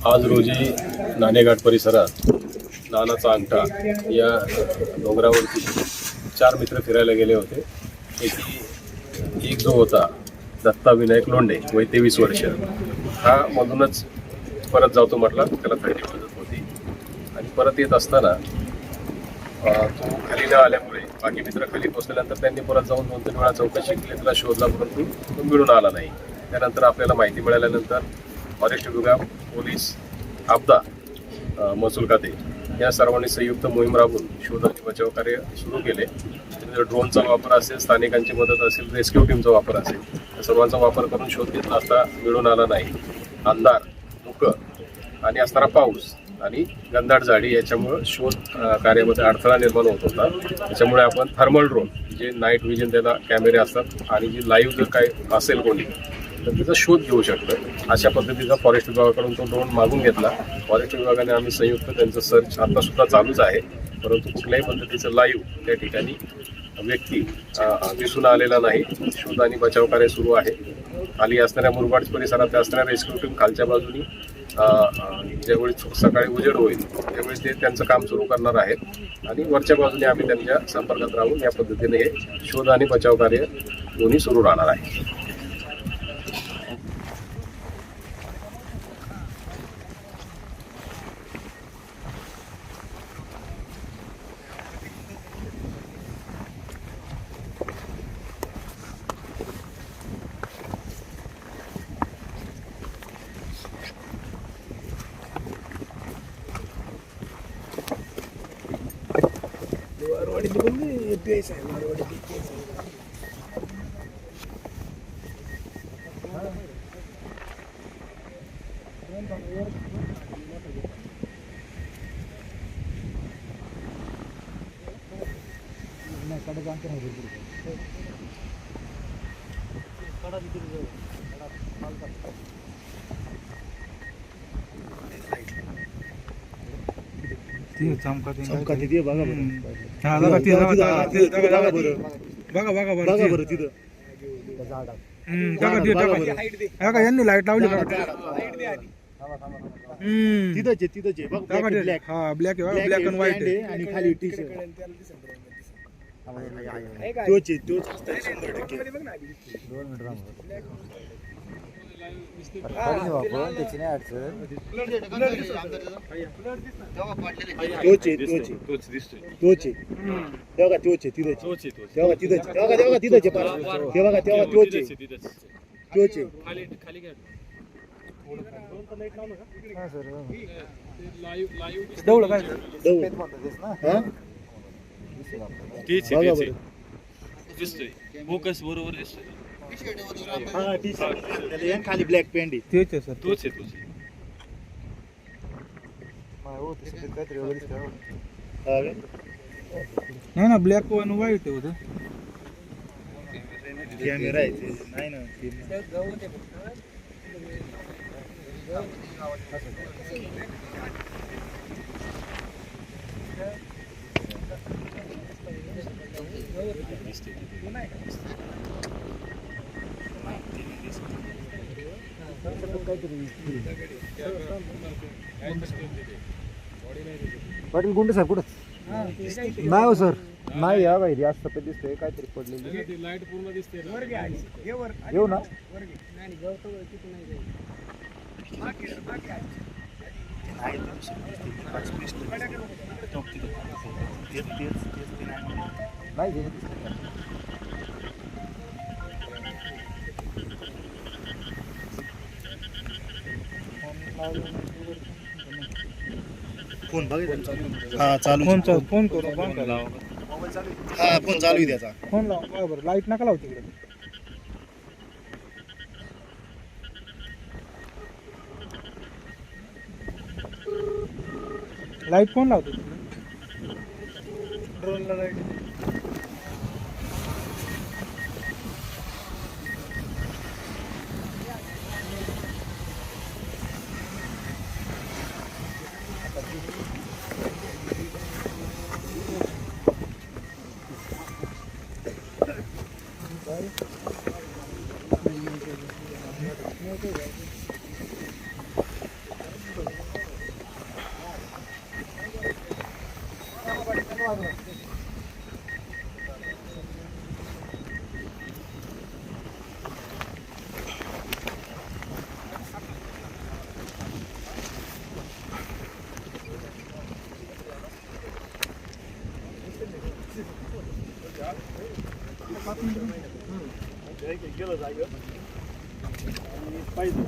आज रोजी नाणेघाट परिसरात नानाचा अंगठा या डोंगरावरती 4 मित्र फिरायला गेले होते. एक जो होता दत्ता विनायक लोंढे, वय 23 वर्ष, हा मधूनच परत जातो म्हटला. त्याला थंडी वाजत होती आणि परत येत असताना तो खाली न आल्यामुळे बाकी मित्र खाली पोहोचल्यानंतर त्यांनी परत जाऊन 2-3 वेळा चौकशी केली, त्याला शोधला, परंतु तो मिळून आला नाही. त्यानंतर आपल्याला माहिती मिळाल्यानंतर फॉरेस्ट विभाग, पोलीस, आपदा, महसूल खाते या सर्वांनी संयुक्त मोहीम राबवून शोध आणि बचाव कार्य सुरू केले. ड्रोनचा वापर असेल, स्थानिकांची मदत असेल, रेस्क्यू टीमचा वापर असेल, या सर्वांचा वापर करून शोध घेतला असता मिळून आला नाही. अंधार, धुकं आणि असणारा पाऊस आणि घनदाट झाडी याच्यामुळे शोध कार्यामध्ये अडथळा निर्माण होत होता. त्याच्यामुळे आपण थर्मल ड्रोन, जे नाईट व्हिजन, त्याला कॅमेरे असतात आणि जी लाईव्ह जर काय असेल कोणी तर त्याचा शोध घेऊ शकतं, अशा पद्धतीचा फॉरेस्ट विभागाकडून तो ड्रोन मागून घेतला. फॉरेस्ट विभागाने आम्ही संयुक्त त्यांचं सर्च आतासुद्धा चालूच आहे, परंतु कुठल्याही पद्धतीचं लाईव्ह त्या ठिकाणी व्यक्ती दिसून आलेला नाही. शोध आणि बचाव कार्य सुरू आहे. खाली असणाऱ्या मुरबाड परिसरात असणाऱ्या रेस्क्यू टीम खालच्या बाजूनी ज्यावेळी सकाळी उजेड होईल त्यावेळी ते त्यांचं काम सुरू करणार आहेत आणि वरच्या बाजूने आम्ही त्यांच्या संपर्कात राहून या पद्धतीने हे शोध आणि बचाव कार्य दोन्ही सुरू राहणार आहे. चमका तिथे बघा बरं. हा बघा बरं तिथं यांनी लाईट लावली तिथंच ब्लॅक. हा ब्लॅक आहे, ब्लॅक अँड व्हाईट आहे आणि खाली टी शर्ट फोकस बरोबर दिसतोय. खाली ब्लॅक पॅन्ट तेच आहे सर, तोच आहे. नाही ना, ब्लॅक आणि व्हाईट आहे होतं. कॅमेरा आहे नाही ना. पाटील गुंडे साहेब कुठं नाही हो सर, नाही या बाहेर असं सफेद दिसतंय काहीतरी पडलेली. लाईट पूर्ण दिसते. येऊ ना नाही फोन बघायचा. हा चालू. फोन करू. हा फोन चालू आहे त्याचा. फोन लावा बरं, लाईट नका लावू तिकडे. लाईट कोण लावतो? ड्रोनला लाईट. गेलं जागेवर. पाहिजे